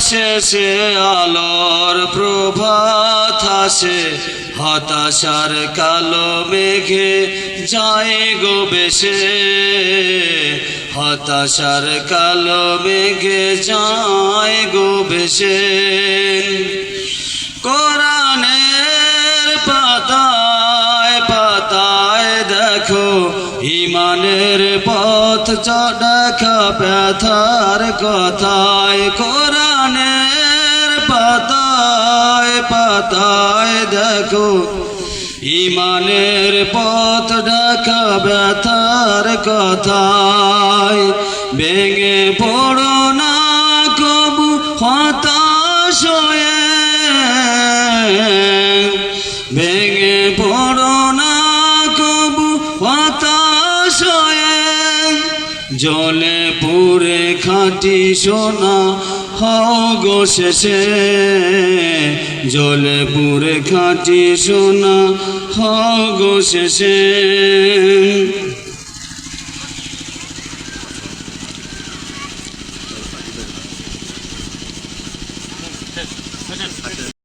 শেষে আলোর প্রভাত আসে, হতাশার কালো মেঘে যায় গো ভেসে, হতাশার কালো মেঘে যায় গো ভেসে। কোরআনের পাতায় পাতায় দেখো ইমানের পথ চড়াকা ব্যথার কথায়, কোরআনের পাতায় পাতায় দেখো ইমানের পথ ঢাকা ব্যথার কথায়। ভেঙে পড়ো না কবু হতাশ হয়ে, ভেঙে পড়ো না কবু হতাশ হয়ে, জলে পুরে খাঁটি সোনা হও গো শেষে, জলে পুরে খাঁটি সোনা হও গো শেষে।